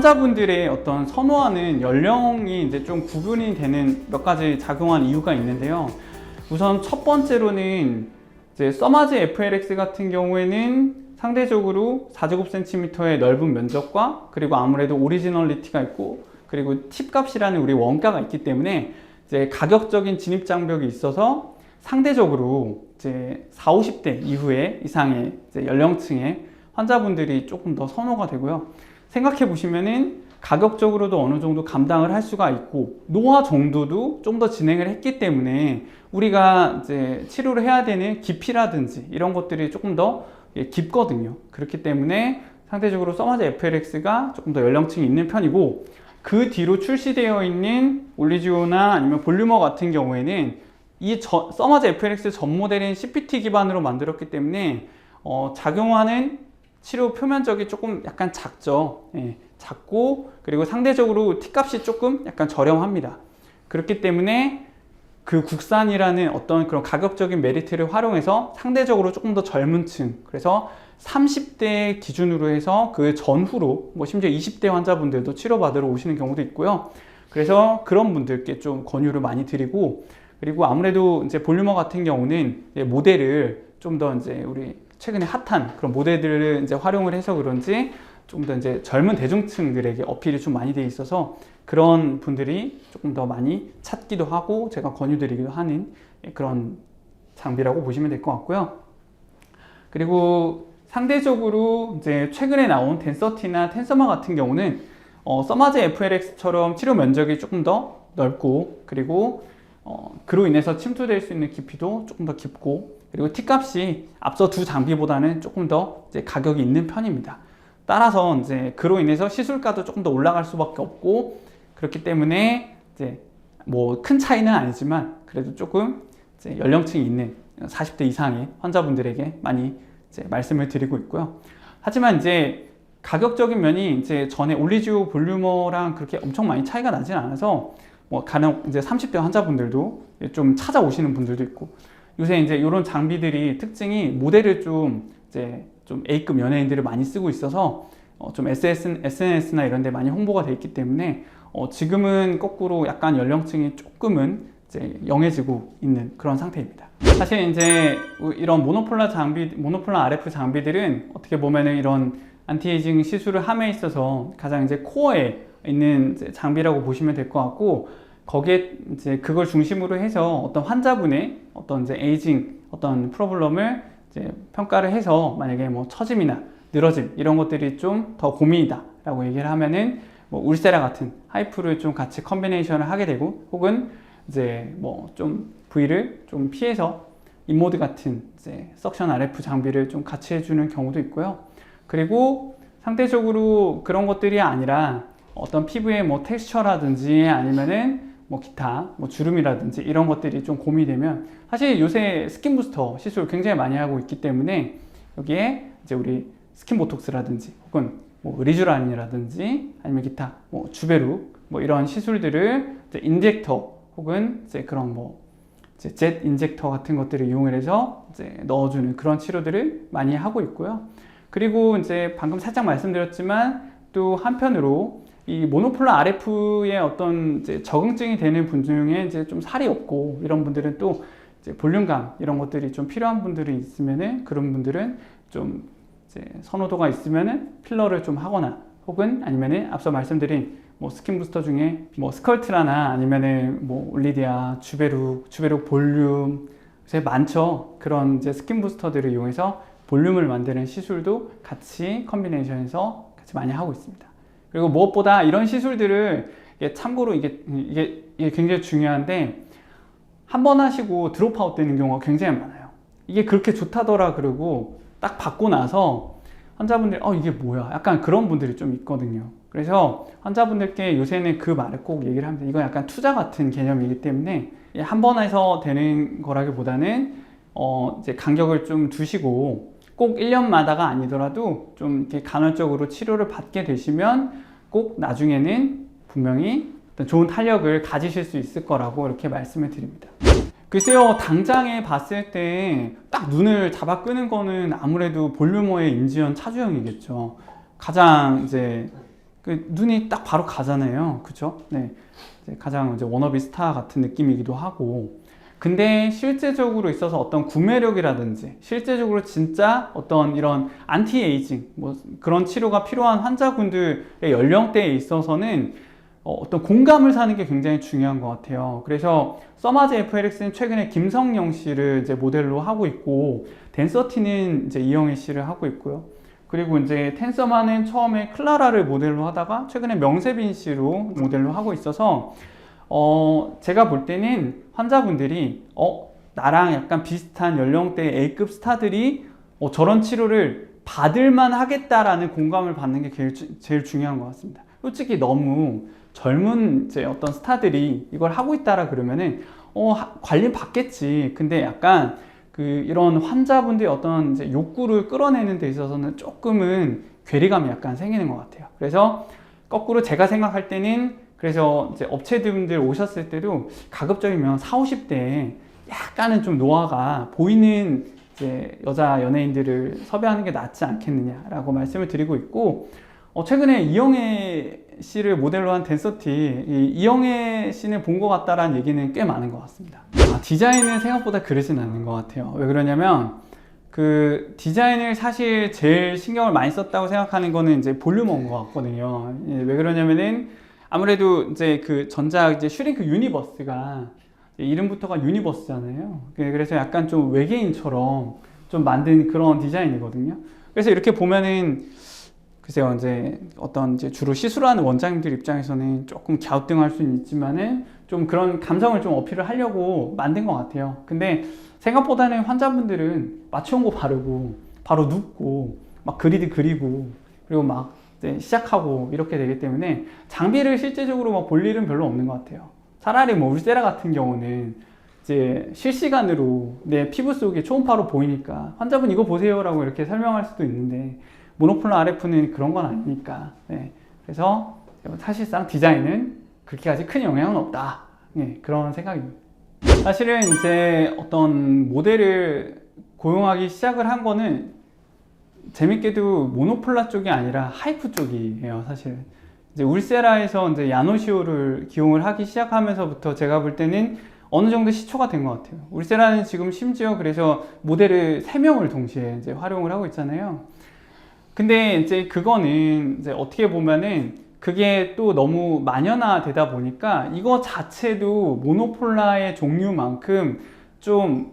환자분들의 어떤 선호하는 연령이 이제 좀 구분이 되는 몇 가지 작용한 이유가 있는데요. 우선 첫 번째로는 이제 써마즈 FLX 같은 경우에는 상대적으로 4제곱cm의 넓은 면적과 그리고 아무래도 오리지널리티가 있고 그리고 팁 값이라는 우리 원가가 있기 때문에 이제 가격적인 진입 장벽이 있어서 상대적으로 이제 40, 50대 이후에 이상의 이제 연령층의 환자분들이 조금 더 선호가 되고요. 생각해 보시면은 가격적으로도 어느 정도 감당을 할 수가 있고 노화 정도도 좀 더 진행을 했기 때문에 우리가 이제 치료를 해야 되는 깊이라든지 이런 것들이 조금 더 깊거든요. 그렇기 때문에 상대적으로 써마즈 FLX가 조금 더 연령층이 있는 편이고 그 뒤로 출시되어 있는 올리지오나 아니면 볼륨어 같은 경우에는 이 써마즈 FLX 전 모델인 CPT 기반으로 만들었기 때문에 작용하는 치료 표면적이 조금 약간 작죠. 작고 그리고 상대적으로 T값이 조금 약간 저렴합니다. 그렇기 때문에 그 국산이라는 어떤 그런 가격적인 메리트를 활용해서 상대적으로 조금 더 젊은 층, 그래서 30대 기준으로 해서 그 전후로 뭐 심지어 20대 환자분들도 치료받으러 오시는 경우도 있고요. 그래서 그런 분들께 좀 권유를 많이 드리고, 그리고 아무래도 이제 볼륨어 같은 경우는 모델을 좀 더 이제 우리 최근에 핫한 그런 모델들을 이제 활용을 해서 그런지 좀 더 이제 젊은 대중층들에게 어필이 좀 많이 돼 있어서 그런 분들이 조금 더 많이 찾기도 하고 제가 권유드리기도 하는 그런 장비라고 보시면 될 것 같고요. 그리고 상대적으로 이제 최근에 나온 덴서티나 텐서마 같은 경우는 써마즈 FLX처럼 치료 면적이 조금 더 넓고 그리고 그로 인해서 침투될 수 있는 깊이도 조금 더 깊고 그리고 T값이 앞서 두 장비보다는 조금 더 이제 가격이 있는 편입니다. 따라서 이제 그로 인해서 시술가도 조금 더 올라갈 수밖에 없고 그렇기 때문에 이제 뭐 큰 차이는 아니지만 그래도 조금 이제 연령층이 있는 40대 이상의 환자분들에게 많이 이제 말씀을 드리고 있고요. 하지만 이제 가격적인 면이 이제 전에 올리지오 볼륨어랑 그렇게 엄청 많이 차이가 나진 않아서 뭐 간혹 이제 30대 환자분들도 좀 찾아오시는 분들도 있고 요새 이제 이런 장비들이 특징이 모델을 좀 이제 좀 A급 연예인들을 많이 쓰고 있어서 좀 SNS나 이런 데 많이 홍보가 돼 있기 때문에 지금은 거꾸로 약간 연령층이 조금은 이제 영해지고 있는 그런 상태입니다. 사실 이제 이런 모노폴라 RF 장비들은 어떻게 보면은 이런 안티에이징 시술을 함에 있어서 가장 이제 코어에 있는 이제 장비라고 보시면 될 것 같고 거기에 이제 그걸 중심으로 해서 어떤 환자분의 어떤 이제 에이징 어떤 프로블럼을 이제 평가를 해서 만약에 뭐 처짐이나 늘어짐 이런 것들이 좀 더 고민이다 라고 얘기를 하면은 뭐 울세라 같은 하이프를 좀 같이 컨비네이션을 하게 되고 혹은 이제 뭐 좀 부위를 좀 피해서 인모드 같은 이제 석션 RF 장비를 좀 같이 해주는 경우도 있고요. 그리고 상대적으로 그런 것들이 아니라 어떤 피부의 뭐 텍스처라든지 아니면은 뭐 기타 뭐 주름이라든지 이런 것들이 좀 고민이 되면 사실 요새 스킨 부스터 시술 굉장히 많이 하고 있기 때문에 여기에 이제 우리 스킨 보톡스라든지 혹은 뭐 리쥬란이라든지 아니면 기타 뭐 주베룩 뭐 이런 시술들을 이제 인젝터 혹은 이제 그런 뭐 이제 젯 인젝터 같은 것들을 이용을 해서 이제 넣어주는 그런 치료들을 많이 하고 있고요. 그리고 이제 방금 살짝 말씀드렸지만 또 한편으로 이 모노폴라 RF의 어떤 이제 적응증이 되는 분 중에 이제 좀 살이 없고 이런 분들은 또 이제 볼륨감 이런 것들이 좀 필요한 분들이 있으면은 그런 분들은 좀 이제 선호도가 있으면은 필러를 좀 하거나 혹은 아니면은 앞서 말씀드린 뭐 스킨 부스터 중에 뭐 스컬트라나 아니면은 뭐 올리디아, 주베룩 볼륨 요새 많죠. 그런 이제 스킨 부스터들을 이용해서 볼륨을 만드는 시술도 같이 컨비네이션해서 같이 많이 하고 있습니다. 그리고 무엇보다 이런 시술들을 참고로 이게 굉장히 중요한데 한 번 하시고 드롭아웃 되는 경우가 굉장히 많아요. 이게 그렇게 좋다더라 그러고 딱 받고 나서 환자분들이 이게 뭐야 약간 그런 분들이 좀 있거든요. 그래서 환자분들께 요새는 그 말을 꼭 얘기를 합니다. 이건 약간 투자 같은 개념이기 때문에 한 번 해서 되는 거라기보다는 이제 간격을 좀 두시고 꼭 1년마다가 아니더라도 좀 이렇게 간헐적으로 치료를 받게 되시면 꼭 나중에는 분명히 좋은 탄력을 가지실 수 있을 거라고 이렇게 말씀을 드립니다. 글쎄요, 당장에 봤을 때 딱 눈을 잡아 끄는 거는 아무래도 볼륨어의 임지연 차주영이겠죠. 가장 이제 그 눈이 딱 바로 가잖아요. 그죠? 네. 이제 가장 이제 워너비 스타 같은 느낌이기도 하고. 근데 실제적으로 있어서 어떤 구매력이라든지 실제적으로 진짜 어떤 이런 안티에이징 뭐 그런 치료가 필요한 환자분들의 연령대에 있어서는 어떤 공감을 사는 게 굉장히 중요한 것 같아요. 그래서 써마즈 FLX는 최근에 김성령 씨를 이제 모델로 하고 있고, 댄서티는 이제 이영애 씨를 하고 있고요. 그리고 이제 텐서만은 처음에 클라라를 모델로 하다가 최근에 명세빈 씨로 모델로 하고 있어서 제가 볼 때는 환자분들이 나랑 약간 비슷한 연령대의 A급 스타들이 저런 치료를 받을만 하겠다라는 공감을 받는 게 제일 중요한 것 같습니다. 솔직히 너무 젊은 이제 어떤 스타들이 이걸 하고 있다라 그러면은 관리 받겠지. 근데 약간 이런 환자분들의 어떤 이제 욕구를 끌어내는 데 있어서는 조금은 괴리감이 약간 생기는 것 같아요. 그래서 거꾸로 제가 생각할 때는, 그래서 이제 업체분들 오셨을 때도 가급적이면 40, 50대에 약간은 좀 노화가 보이는 이제 여자 연예인들을 섭외하는 게 낫지 않겠느냐라고 말씀을 드리고 있고, 최근에 이영애 씨를 모델로 한 댄서티, 이영애 씨는 본 것 같다라는 얘기는 꽤 많은 것 같습니다. 디자인은 생각보다 그러진 않는 것 같아요. 왜 그러냐면 디자인을 사실 제일 신경을 많이 썼다고 생각하는 거는 이제 볼륨어인 것 같거든요. 왜 그러냐면은 아무래도 이제 전작 이제 슈링크 유니버스가 이름부터가 유니버스잖아요. 그래서 약간 좀 외계인처럼 좀 만든 그런 디자인이거든요. 그래서 이렇게 보면은 글쎄요, 이제 이제 주로 시술하는 원장님들 입장에서는 조금 갸우뚱할 수는 있지만은 좀 그런 감성을 좀 어필을 하려고 만든 것 같아요. 근데 생각보다는 환자분들은 맞춰온 거 바르고 바로 눕고 막 그리드 그리고 그리고 막 이제 시작하고 이렇게 되기 때문에 장비를 실제적으로 막 볼 일은 별로 없는 것 같아요. 차라리 뭐 울세라 같은 경우는 이제 실시간으로 내 피부 속에 초음파로 보이니까 환자분 이거 보세요라고 이렇게 설명할 수도 있는데, 모노폴라 RF는 그런 건 아니니까. 네. 그래서 사실상 디자인은 그렇게까지 큰 영향은 없다. 네, 그런 생각입니다. 사실은 이제 어떤 모델을 고용하기 시작을 한 거는 재밌게도 모노폴라 쪽이 아니라 하이프 쪽이에요, 사실. 이제 울세라에서 이제 야노시오를 기용을 하기 시작하면서부터 제가 볼 때는 어느 정도 시초가 된 것 같아요. 울세라는 지금 심지어 그래서 모델을 3명을 동시에 이제 활용을 하고 있잖아요. 근데 이제 그거는 이제 어떻게 보면은 그게 또 너무 만연화되다 보니까 이거 자체도 모노폴라의 종류만큼 좀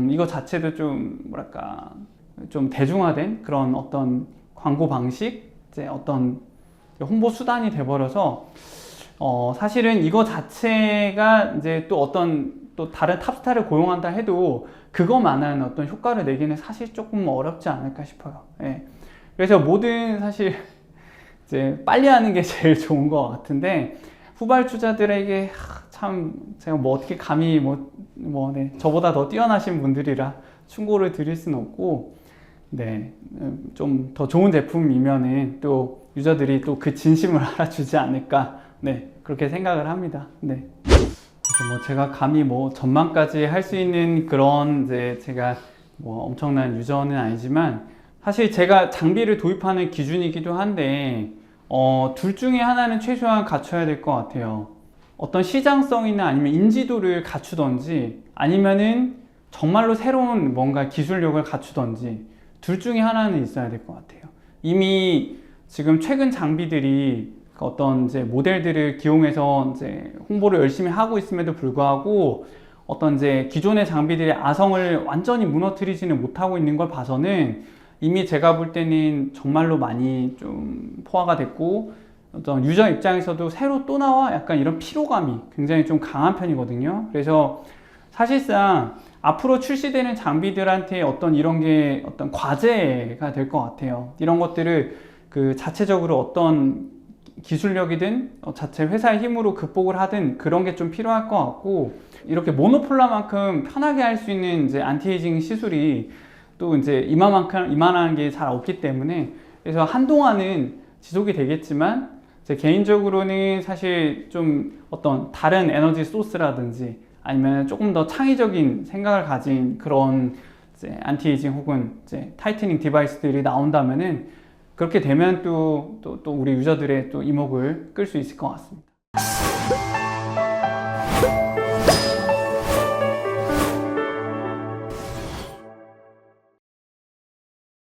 이거 자체도 좀 뭐랄까 좀 대중화된 그런 어떤 광고 방식, 이제 어떤 홍보 수단이 돼버려서 사실은 이거 자체가 이제 또 다른 탑스타를 고용한다 해도 그거만한 어떤 효과를 내기는 사실 조금 어렵지 않을까 싶어요. 예. 그래서 사실 이제 빨리 하는 게 제일 좋은 것 같은데, 후발주자들에게 참 제가 뭐 어떻게 감히 네, 저보다 더 뛰어나신 분들이라 충고를 드릴 수는 없고, 네, 좀 더 좋은 제품이면은 또 유저들이 또 그 진심을 알아주지 않을까, 네, 그렇게 생각을 합니다. 네. 그래서 제가 감히 전망까지 할 수 있는 그런 이제 제가 엄청난 유저는 아니지만, 사실 제가 장비를 도입하는 기준이기도 한데 둘 중에 하나는 최소한 갖춰야 될 것 같아요. 어떤 시장성이나 아니면 인지도를 갖추던지, 아니면은 정말로 새로운 뭔가 기술력을 갖추던지, 둘 중에 하나는 있어야 될 것 같아요. 이미 지금 최근 장비들이 어떤 이제 모델들을 기용해서 이제 홍보를 열심히 하고 있음에도 불구하고 어떤 이제 기존의 장비들의 아성을 완전히 무너뜨리지는 못하고 있는 걸 봐서는 이미 제가 볼 때는 정말로 많이 좀 포화가 됐고, 어떤 유저 입장에서도 새로 또 나와 약간 이런 피로감이 굉장히 좀 강한 편이거든요. 그래서 사실상 앞으로 출시되는 장비들한테 이런 게 어떤 과제가 될 것 같아요. 이런 것들을 자체적으로 어떤 기술력이든 자체 회사의 힘으로 극복을 하든 그런 게 좀 필요할 것 같고, 이렇게 모노폴라만큼 편하게 할 수 있는 이제 안티에이징 시술이 또 이제 이만한 게 잘 없기 때문에, 그래서 한동안은 지속이 되겠지만 제 개인적으로는 사실 좀 어떤 다른 에너지 소스라든지 아니면 조금 더 창의적인 생각을 가진 그런 이제 안티에이징 혹은 이제 타이트닝 디바이스들이 나온다면은 그렇게 되면 또 우리 유저들의 또 이목을 끌 수 있을 것 같습니다.